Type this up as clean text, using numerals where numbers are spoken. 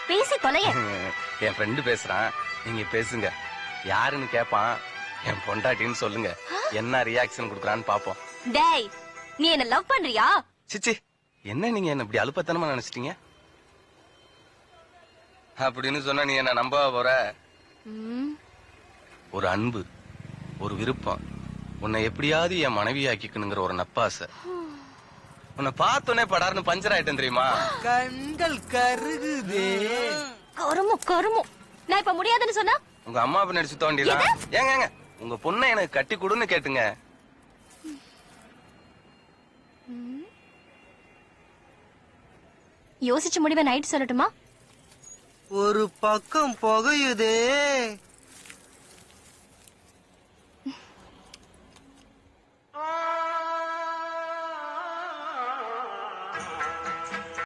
பேசி தொலைய. என் ஃப்ரெண்டு பேசுறான், நீங்க பேசுங்க. யாருன்னு கேப்பான், என் பொண்டாட்டின்னு சொல்லுங்க. என்ன ரியாக்ஷன் குடுக்குறான்னு பாப்போம். டேய், நீ என்ன லவ் பண்றியா? சிச்சி, என்ன நீங்க என்ன இப்படி அலுப்பத்தனமா நினைச்சிட்டீங்க? அப்படின்னு சொன்னா நீ என்ன நம்ப போற? ஒரு அன்பு, ஒரு விருப்பம், உன்னை எப்படியாவது என் மனைவி ஆக்கிக்கணுங்கிற ஒரு நப்பாசை. உன்னை பார்த்தோன்னே படார்னு பஞ்சர் ஆயிட்டேன் தெரியுமா? கண்கள் கருகுதே. கருமு. நான் இப்ப முடியாதுன்னு சொன்னா உங்க அம்மா அப்ப நடிச்சு தோண்டிடா. ஏங்க உங்க பொண்ணை எனக்கு கட்டி கொடுன்னு கேட்டுங்க. யோசிச்சு முடிவை நைட் சொல்லட்டுமா? ஒரு பக்கம் புகையுதே.